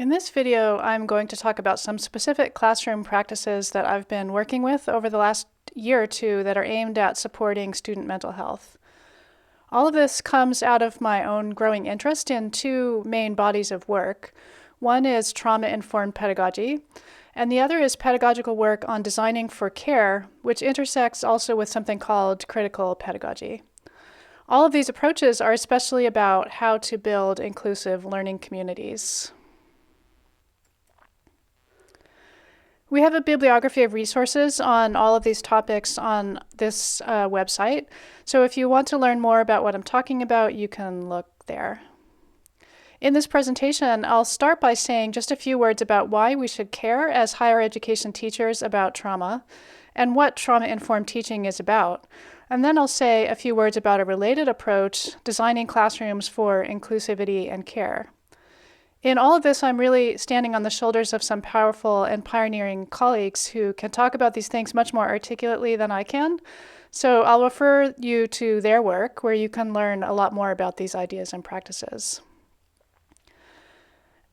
In this video, I'm going to talk about some specific classroom practices that I've been working with over the last year or two that are aimed at supporting student mental health. All of this comes out of my own growing interest in two main bodies of work. One is trauma-informed pedagogy, and the other is pedagogical work on designing for care, which intersects also with something called critical pedagogy. All of these approaches are especially about how to build inclusive learning communities. We have a bibliography of resources on all of these topics on this website. So if you want to learn more about what I'm talking about, you can look there. In this presentation, I'll start by saying just a few words about why we should care as higher education teachers about trauma and what trauma-informed teaching is about. And then I'll say a few words about a related approach, designing classrooms for inclusivity and care. In all of this, I'm really standing on the shoulders of some powerful and pioneering colleagues who can talk about these things much more articulately than I can. So I'll refer you to their work, where you can learn a lot more about these ideas and practices.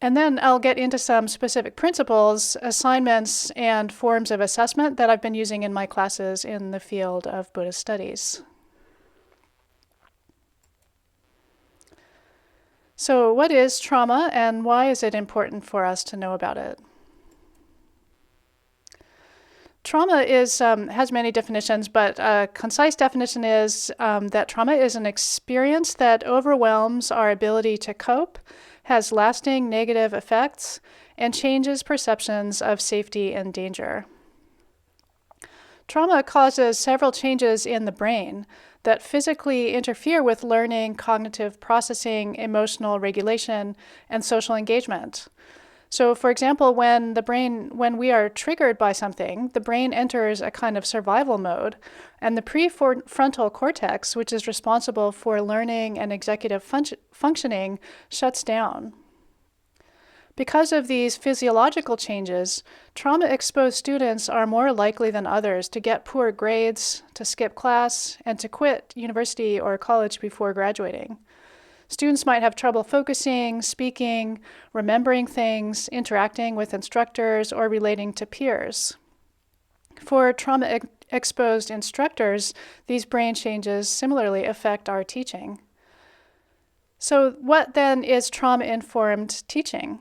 And then I'll get into some specific principles, assignments, and forms of assessment that I've been using in my classes in the field of Buddhist studies. So what is trauma, and why is it important for us to know about it? Trauma has many definitions, but a concise definition is that trauma is an experience that overwhelms our ability to cope, has lasting negative effects, and changes perceptions of safety and danger. Trauma causes several changes in the brain that physically interfere with learning, cognitive processing, emotional regulation, and social engagement. So, for example, when we are triggered by something, the brain enters a kind of survival mode, and the prefrontal cortex, which is responsible for learning and executive functioning, shuts down. Because of these physiological changes, trauma-exposed students are more likely than others to get poor grades, to skip class, and to quit university or college before graduating. Students might have trouble focusing, speaking, remembering things, interacting with instructors, or relating to peers. For trauma-exposed instructors, these brain changes similarly affect our teaching. So what then is trauma-informed teaching?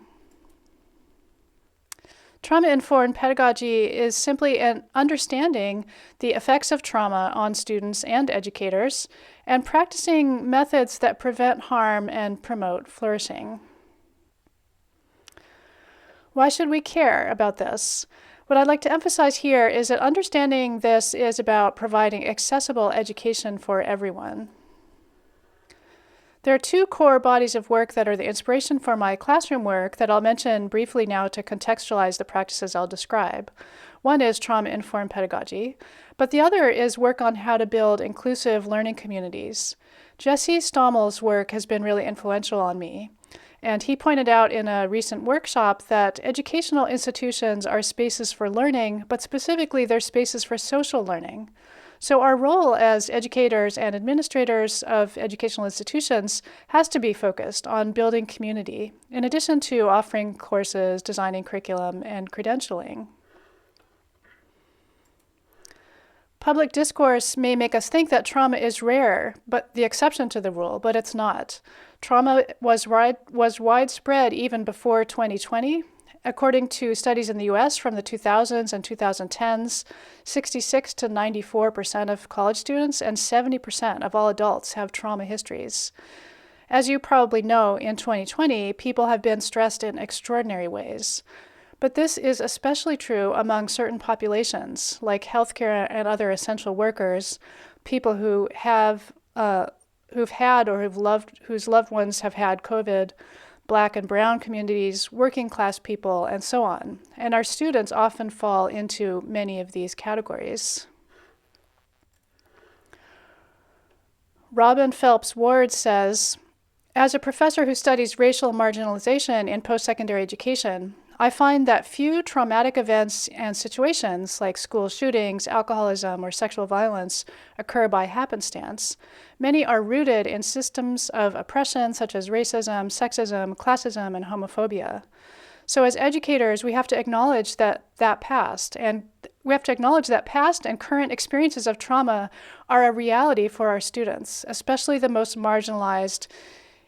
Trauma-informed pedagogy is simply an understanding the effects of trauma on students and educators, and practicing methods that prevent harm and promote flourishing. Why should we care about this? What I'd like to emphasize here is that understanding this is about providing accessible education for everyone. There are two core bodies of work that are the inspiration for my classroom work that I'll mention briefly now to contextualize the practices I'll describe. One is trauma-informed pedagogy, but the other is work on how to build inclusive learning communities. Jesse Stommel's work has been really influential on me, and he pointed out in a recent workshop that educational institutions are spaces for learning, but specifically they're spaces for social learning. So our role as educators and administrators of educational institutions has to be focused on building community, in addition to offering courses, designing curriculum, and credentialing. Public discourse may make us think that trauma is rare, but the exception to the rule, but it's not. Trauma was widespread even before 2020. According to studies in the US from the 2000s and 2010s, 66 to 94% of college students and 70% of all adults have trauma histories. As you probably know, in 2020, people have been stressed in extraordinary ways. But this is especially true among certain populations, like healthcare and other essential workers, people who've had or whose loved ones have had COVID, Black and brown communities, working class people, and so on. And our students often fall into many of these categories. Robin Phelps Ward says, as a professor who studies racial marginalization in post-secondary education, I find that few traumatic events and situations like school shootings, alcoholism, or sexual violence occur by happenstance. Many are rooted in systems of oppression such as racism, sexism, classism, and homophobia. So as educators, we have to acknowledge that past and current experiences of trauma are a reality for our students, especially the most marginalized,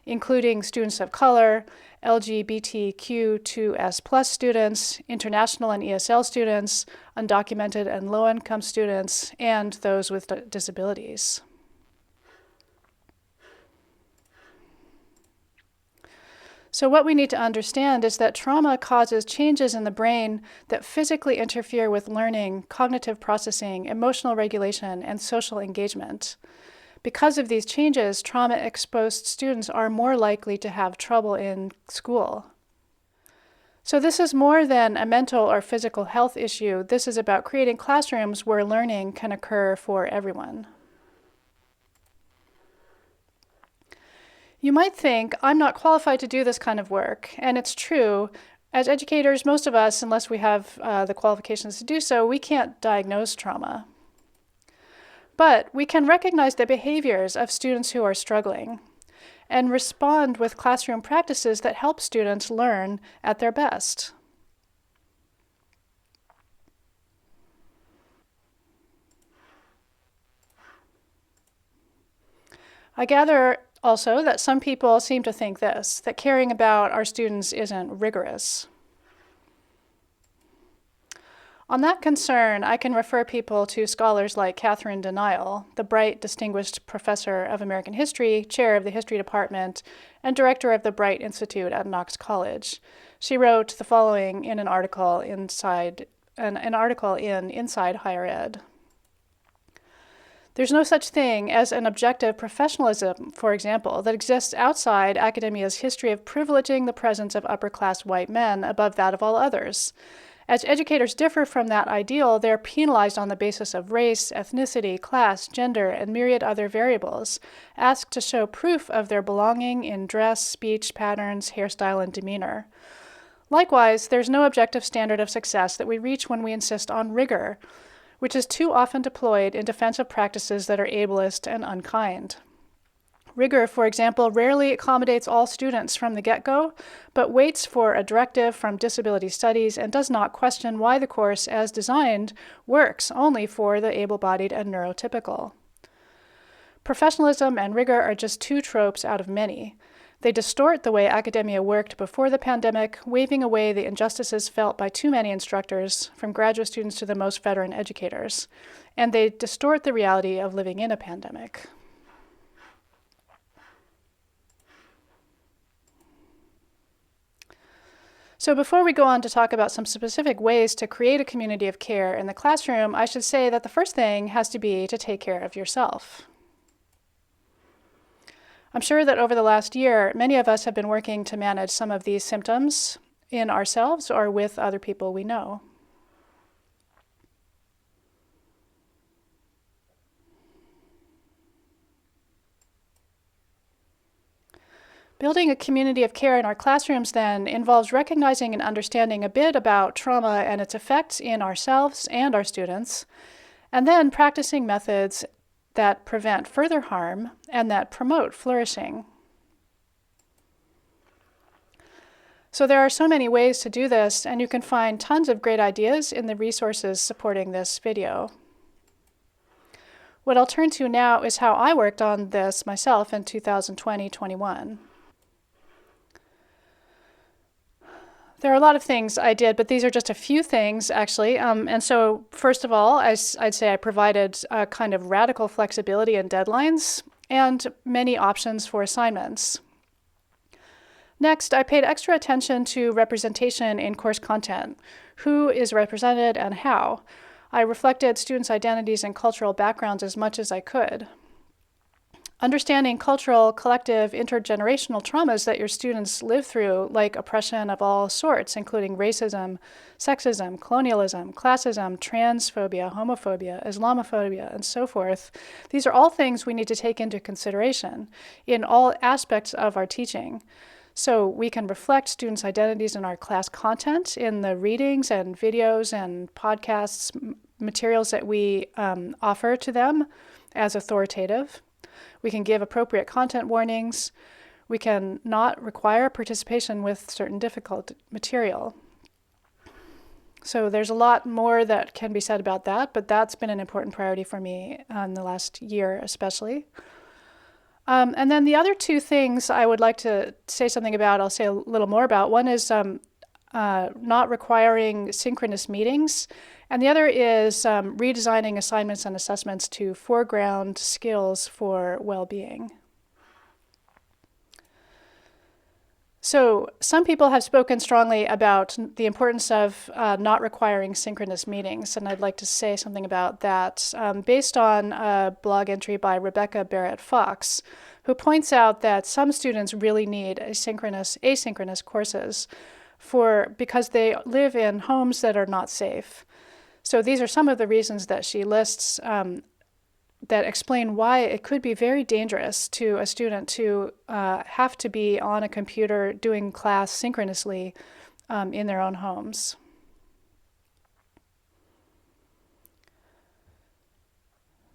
including students of color, LGBTQ2S+ students, international and ESL students, undocumented and low-income students, and those with disabilities. So what we need to understand is that trauma causes changes in the brain that physically interfere with learning, cognitive processing, emotional regulation, and social engagement. Because of these changes, trauma-exposed students are more likely to have trouble in school. So this is more than a mental or physical health issue. This is about creating classrooms where learning can occur for everyone. You might think, I'm not qualified to do this kind of work, and it's true. As educators, most of us, unless we have the qualifications to do so, we can't diagnose trauma. But we can recognize the behaviors of students who are struggling and respond with classroom practices that help students learn at their best. I gather also that some people seem to think this, that caring about our students isn't rigorous. On that concern, I can refer people to scholars like Catherine Denial, the Bright Distinguished Professor of American History, Chair of the History Department, and Director of the Bright Institute at Knox College. She wrote the following in an article in Inside Higher Ed. There's no such thing as an objective professionalism, for example, that exists outside academia's history of privileging the presence of upper-class white men above that of all others. As educators differ from that ideal, they're penalized on the basis of race, ethnicity, class, gender, and myriad other variables, asked to show proof of their belonging in dress, speech, patterns, hairstyle, and demeanor. Likewise, there's no objective standard of success that we reach when we insist on rigor, which is too often deployed in defense of practices that are ableist and unkind. Rigor, for example, rarely accommodates all students from the get-go, but waits for a directive from disability studies and does not question why the course, as designed, works only for the able-bodied and neurotypical. Professionalism and rigor are just two tropes out of many. They distort the way academia worked before the pandemic, waving away the injustices felt by too many instructors, from graduate students to the most veteran educators. And they distort the reality of living in a pandemic. So before we go on to talk about some specific ways to create a community of care in the classroom, I should say that the first thing has to be to take care of yourself. I'm sure that over the last year, many of us have been working to manage some of these symptoms in ourselves or with other people we know. Building a community of care in our classrooms then involves recognizing and understanding a bit about trauma and its effects in ourselves and our students, and then practicing methods that prevent further harm and that promote flourishing. So there are so many ways to do this, and you can find tons of great ideas in the resources supporting this video. What I'll turn to now is how I worked on this myself in 2020-21. There are a lot of things I did, but these are just a few things, actually. And so, first of all, I'd say I provided a kind of radical flexibility in deadlines and many options for assignments. Next, I paid extra attention to representation in course content. Who is represented and how? I reflected students' identities and cultural backgrounds as much as I could. Understanding cultural, collective, intergenerational traumas that your students live through, like oppression of all sorts, including racism, sexism, colonialism, classism, transphobia, homophobia, Islamophobia, and so forth. These are all things we need to take into consideration in all aspects of our teaching. So we can reflect students' identities in our class content, in the readings and videos and podcasts, materials that we offer to them as authoritative. We can give appropriate content warnings. We can not require participation with certain difficult material. So there's a lot more that can be said about that, but that's been an important priority for me in the last year especially. And then the other two things I would like to say something about, I'll say a little more about. One is not requiring synchronous meetings, and the other is redesigning assignments and assessments to foreground skills for well-being. So some people have spoken strongly about the importance of not requiring synchronous meetings, and I'd like to say something about that based on a blog entry by Rebecca Barrett-Fox, who points out that some students really need asynchronous courses because they live in homes that are not safe. So these are some of the reasons that she lists that explain why it could be very dangerous to a student to have to be on a computer doing class synchronously in their own homes.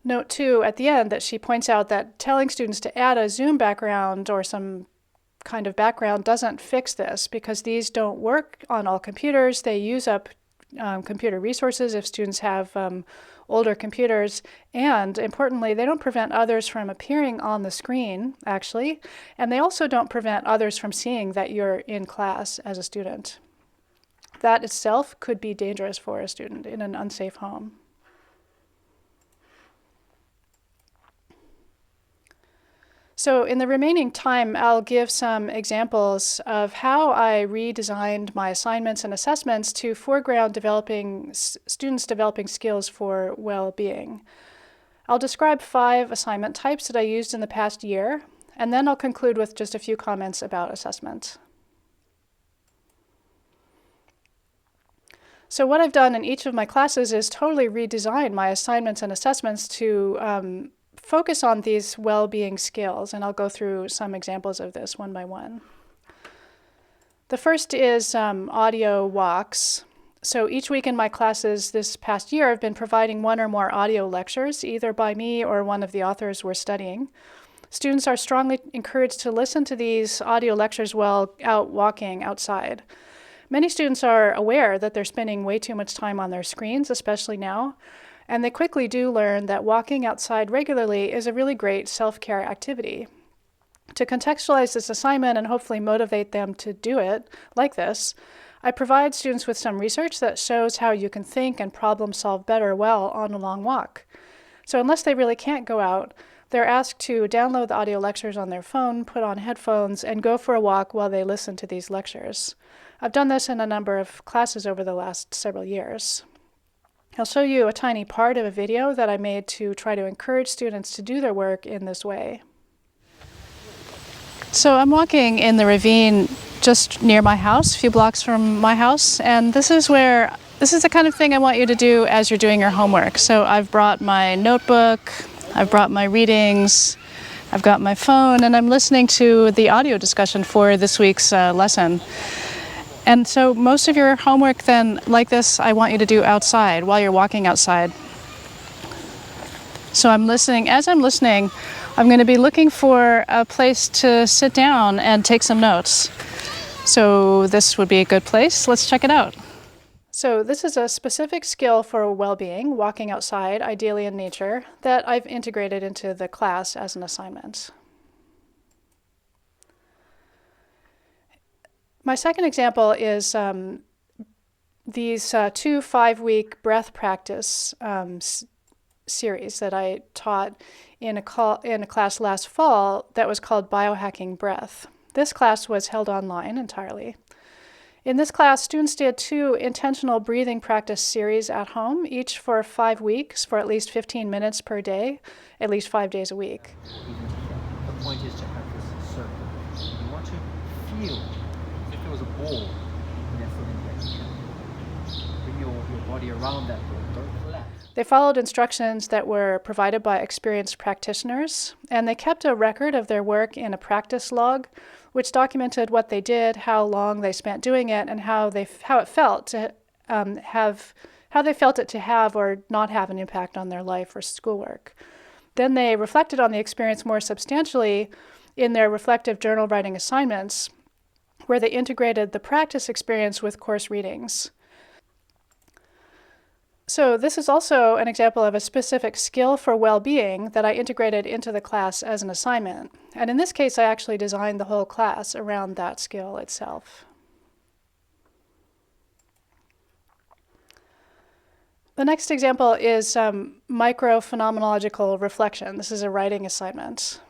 Note too at the end that she points out that telling students to add a Zoom background or some kind of background doesn't fix this, because these don't work on all computers. They use up computer resources if students have older computers, and importantly, they don't prevent others from appearing on the screen, actually, and they also don't prevent others from seeing that you're in class as a student. That itself could be dangerous for a student in an unsafe home. So in the remaining time, I'll give some examples of how I redesigned my assignments and assessments to foreground students developing skills for well-being. I'll describe 5 assignment types that I used in the past year, and then I'll conclude with just a few comments about assessment. So what I've done in each of my classes is totally redesign my assignments and assessments to focus on these well-being skills, and I'll go through some examples of this one by one. The first is audio walks. So each week in my classes this past year, I've been providing one or more audio lectures, either by me or one of the authors we're studying. Students are strongly encouraged to listen to these audio lectures while out walking outside. Many students are aware that they're spending way too much time on their screens, especially now, and they quickly do learn that walking outside regularly is a really great self-care activity. To contextualize this assignment and hopefully motivate them to do it like this, I provide students with some research that shows how you can think and problem solve better while on a long walk. So unless they really can't go out, they're asked to download the audio lectures on their phone, put on headphones, and go for a walk while they listen to these lectures. I've done this in a number of classes over the last several years. I'll show you a tiny part of a video that I made to try to encourage students to do their work in this way. So I'm walking in the ravine just near my house, a few blocks from my house, and this is the kind of thing I want you to do as you're doing your homework. So I've brought my notebook, I've brought my readings, I've got my phone, and I'm listening to the audio discussion for this week's lesson. And so most of your homework then, like this, I want you to do outside while you're walking outside. So I'm listening. As I'm listening, I'm going to be looking for a place to sit down and take some notes. So this would be a good place. Let's check it out. So this is a specific skill for well-being, walking outside, ideally in nature, that I've integrated into the class as an assignment. My second example is these 2 5-week breath practice series that I taught in a class last fall that was called Biohacking Breath. This class was held online entirely. In this class, students did 2 intentional breathing practice series at home, each for 5 weeks for at least 15 minutes per day, at least 5 days a week. The point is to have this circle. You want to feel as if there was a ball in that sitting place. Bring your body around that ball. Don't collapse. They followed instructions that were provided by experienced practitioners, and they kept a record of their work in a practice log, which documented what they did, how long they spent doing it, and how they felt it to have or not have an impact on their life or schoolwork. Then they reflected on the experience more substantially in their reflective journal writing assignments, where they integrated the practice experience with course readings. So this is also an example of a specific skill for well-being that I integrated into the class as an assignment. And in this case, I actually designed the whole class around that skill itself. The next example is microphenomenological reflection. This is a writing assignment.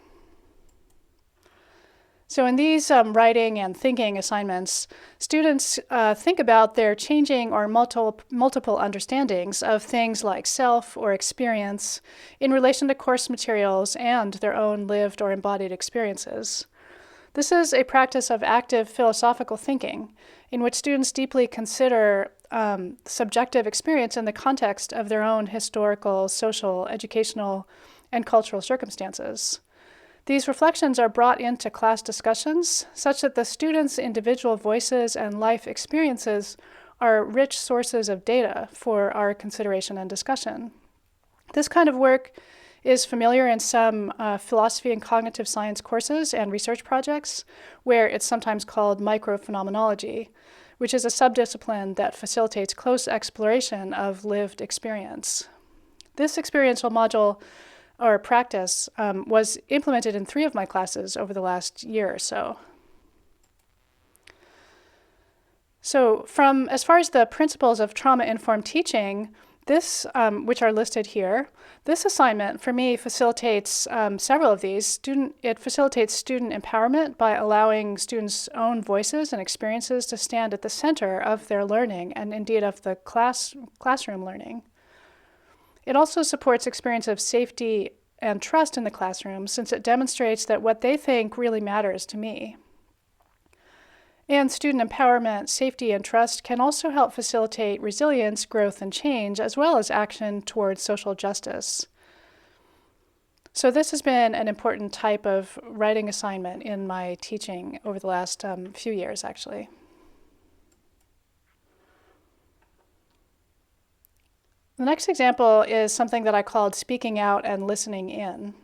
So in these writing and thinking assignments, students think about their changing or multiple understandings of things like self or experience in relation to course materials and their own lived or embodied experiences. This is a practice of active philosophical thinking in which students deeply consider subjective experience in the context of their own historical, social, educational, and cultural circumstances. These reflections are brought into class discussions such that the students' individual voices and life experiences are rich sources of data for our consideration and discussion. This kind of work is familiar in some philosophy and cognitive science courses and research projects, where it's sometimes called microphenomenology, which is a subdiscipline that facilitates close exploration of lived experience. This experiential module or practice was implemented in 3 of my classes over the last year or so. So as far as the principles of trauma-informed teaching, this, which are listed here, this assignment for me facilitates several of these. It facilitates student empowerment by allowing students' own voices and experiences to stand at the center of their learning and indeed of the classroom learning. It also supports experience of safety and trust in the classroom, since it demonstrates that what they think really matters to me. And student empowerment, safety, and trust can also help facilitate resilience, growth, and change, as well as action towards social justice. So this has been an important type of writing assignment in my teaching over the last few years, actually. The next example is something that I called speaking out and listening in.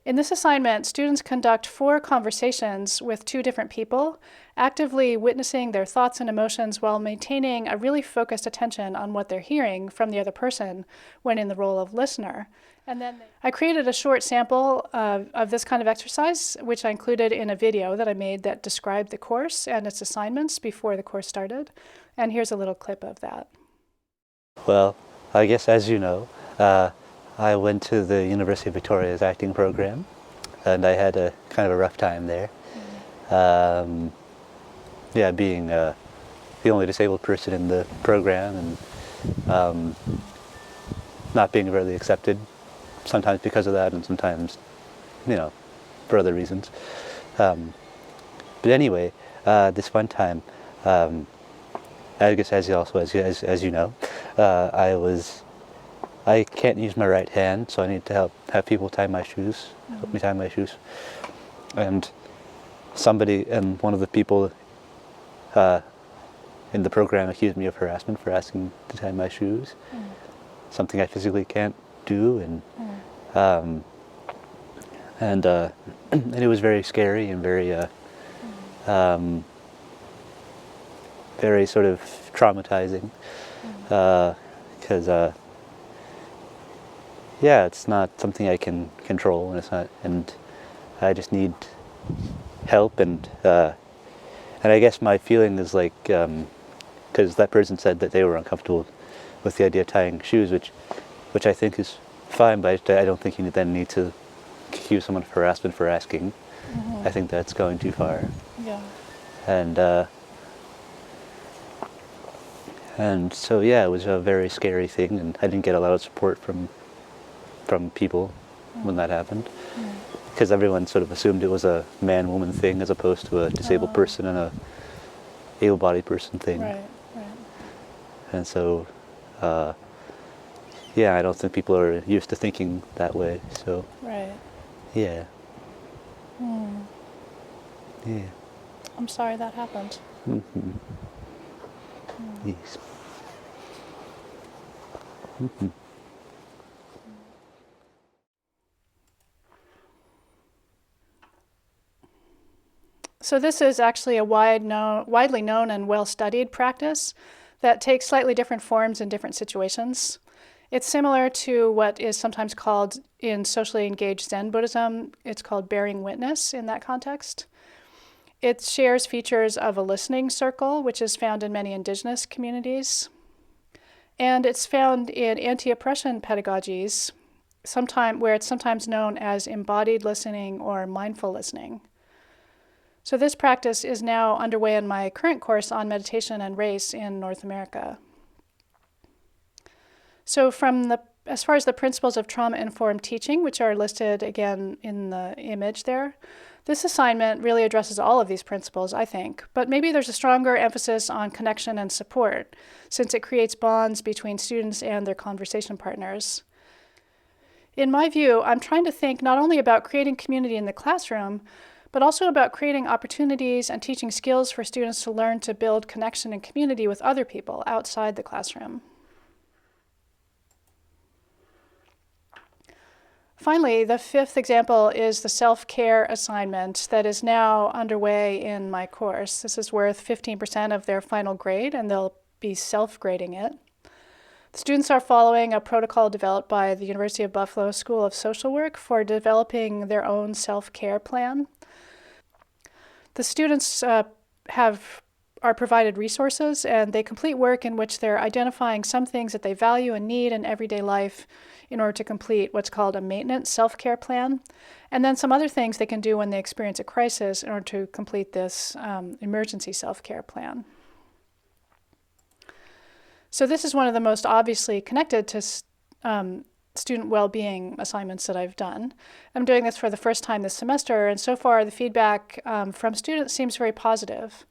In this assignment, students conduct 4 conversations with 2 different people, actively witnessing their thoughts and emotions while maintaining a really focused attention on what they're hearing from the other person when in the role of listener. And then I created a short sample of this kind of exercise, which I included in a video that I made that described the course and its assignments before the course started. And here's a little clip of that. Well, I guess as you know, I went to the University of Victoria's acting program, and I had a kind of a rough time there. Yeah, being the only disabled person in the program, and not being really accepted, sometimes because of that, and sometimes, for other reasons. But anyway, this one time, I guess as you know, I can't use my right hand, so I need to have people help me tie my shoes. And one of the people in the program accused me of harassment for asking to tie my shoes, something I physically can't do, and it was very scary and very sort of traumatizing, because it's not something I can control, and I just need help, and I guess my feeling is like, because that person said that they were uncomfortable with the idea of tying shoes, which I think is fine, but I don't think you then need to accuse someone of harassment for asking. I think that's going too far. Yeah. And so it was a very scary thing, and I didn't get a lot of support from people when that happened, because everyone sort of assumed it was a man-woman thing as opposed to a disabled person and a able-bodied person thing. Right. And so, I don't think people are used to thinking that way. So, Right. Yeah. I'm sorry that happened. Yes. So this is actually a widely known and well-studied practice that takes slightly different forms in different situations. It's similar to what is sometimes called in socially engaged Zen Buddhism, it's called bearing witness in that context. It shares features of a listening circle, which is found in many indigenous communities. And it's found in anti-oppression pedagogies, where it's sometimes known as embodied listening or mindful listening. So this practice is now underway in my current course on meditation and race in North America. So as far as the principles of trauma-informed teaching, which are listed again in the image there, this assignment really addresses all of these principles, I think, but maybe there's a stronger emphasis on connection and support, since it creates bonds between students and their conversation partners. In my view, I'm trying to think not only about creating community in the classroom, but also about creating opportunities and teaching skills for students to learn to build connection and community with other people outside the classroom. Finally, the fifth example is the self-care assignment that is now underway in my course. This is worth 15% of their final grade, and they'll be self-grading it. The students are following a protocol developed by the University of Buffalo School of Social Work for developing their own self-care plan. The students are provided resources, and they complete work in which they're identifying some things that they value and need in everyday life in order to complete what's called a maintenance self-care plan, and then some other things they can do when they experience a crisis in order to complete this emergency self-care plan. So this is one of the most obviously connected to student well-being assignments that I've done. I'm doing this for the first time this semester, and so far the feedback from students seems very positive.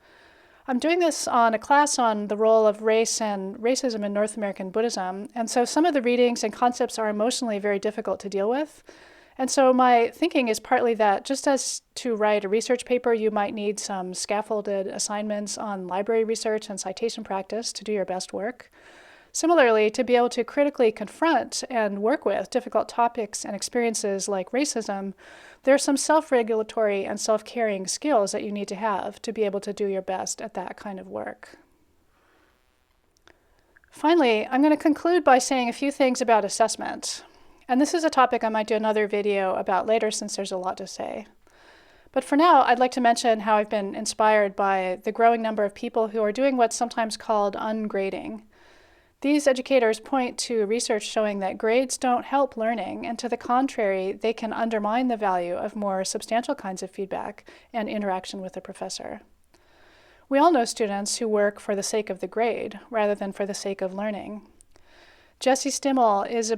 I'm doing this on a class on the role of race and racism in North American Buddhism, and so some of the readings and concepts are emotionally very difficult to deal with. And so my thinking is partly that just as to write a research paper, you might need some scaffolded assignments on library research and citation practice to do your best work. Similarly, to be able to critically confront and work with difficult topics and experiences like racism, there are some self-regulatory and self-caring skills that you need to have to be able to do your best at that kind of work. Finally, I'm going to conclude by saying a few things about assessment. And this is a topic I might do another video about later since there's a lot to say. But for now, I'd like to mention how I've been inspired by the growing number of people who are doing what's sometimes called ungrading. These educators point to research showing that grades don't help learning, and to the contrary, they can undermine the value of more substantial kinds of feedback and interaction with the professor. We all know students who work for the sake of the grade rather than for the sake of learning. Jesse Stommel is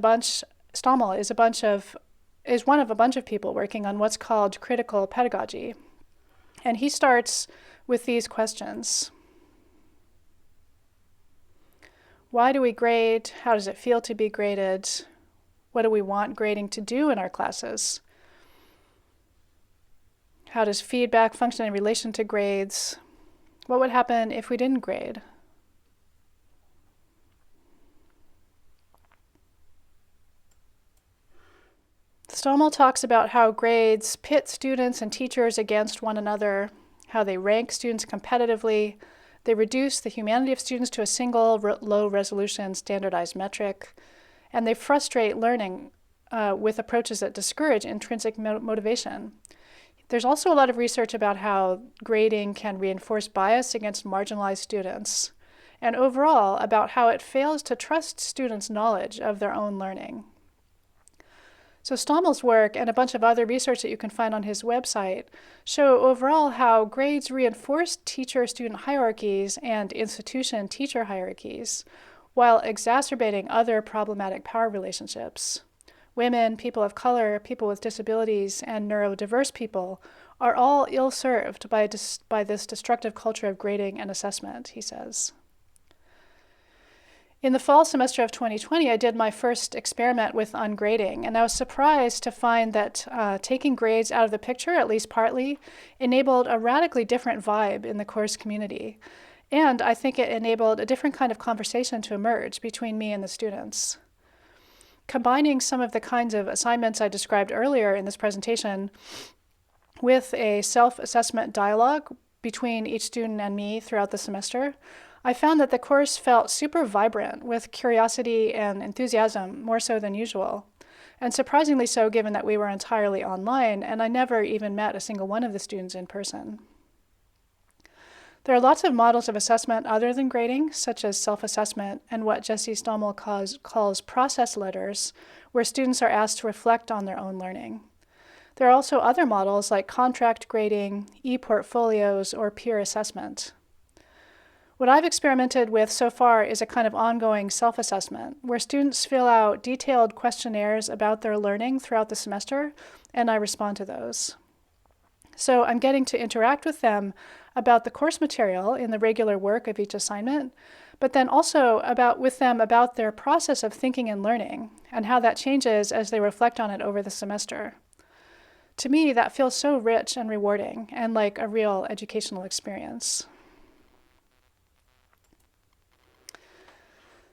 one of a bunch of people working on what's called critical pedagogy, and he starts with these questions. Why do we grade? How does it feel to be graded? What do we want grading to do in our classes? How does feedback function in relation to grades? What would happen if we didn't grade? Stommel talks about how grades pit students and teachers against one another, how they rank students competitively. They reduce the humanity of students to a single low-resolution standardized metric, and they frustrate learning with approaches that discourage intrinsic motivation. There's also a lot of research about how grading can reinforce bias against marginalized students, and overall about how it fails to trust students' knowledge of their own learning. So Stommel's work and a bunch of other research that you can find on his website show overall how grades reinforce teacher-student hierarchies and institution-teacher hierarchies, while exacerbating other problematic power relationships. Women, people of color, people with disabilities, and neurodiverse people are all ill-served by this destructive culture of grading and assessment, he says. In the fall semester of 2020, I did my first experiment with ungrading, and I was surprised to find that taking grades out of the picture, at least partly, enabled a radically different vibe in the course community. And I think it enabled a different kind of conversation to emerge between me and the students. Combining some of the kinds of assignments I described earlier in this presentation with a self-assessment dialogue between each student and me throughout the semester, I found that the course felt super vibrant with curiosity and enthusiasm, more so than usual. And surprisingly so, given that we were entirely online and I never even met a single one of the students in person. There are lots of models of assessment other than grading, such as self-assessment and what Jesse Stommel calls process letters, where students are asked to reflect on their own learning. There are also other models like contract grading, e-portfolios, or peer assessment. What I've experimented with so far is a kind of ongoing self-assessment, where students fill out detailed questionnaires about their learning throughout the semester, and I respond to those. So I'm getting to interact with them about the course material in the regular work of each assignment, but then also with them about their process of thinking and learning, and how that changes as they reflect on it over the semester. To me, that feels so rich and rewarding, and like a real educational experience.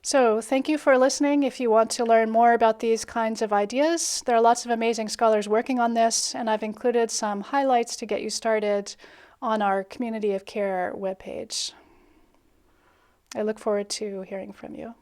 So thank you for listening. If you want to learn more about these kinds of ideas, there are lots of amazing scholars working on this, and I've included some highlights to get you started on our Community of Care webpage. I look forward to hearing from you.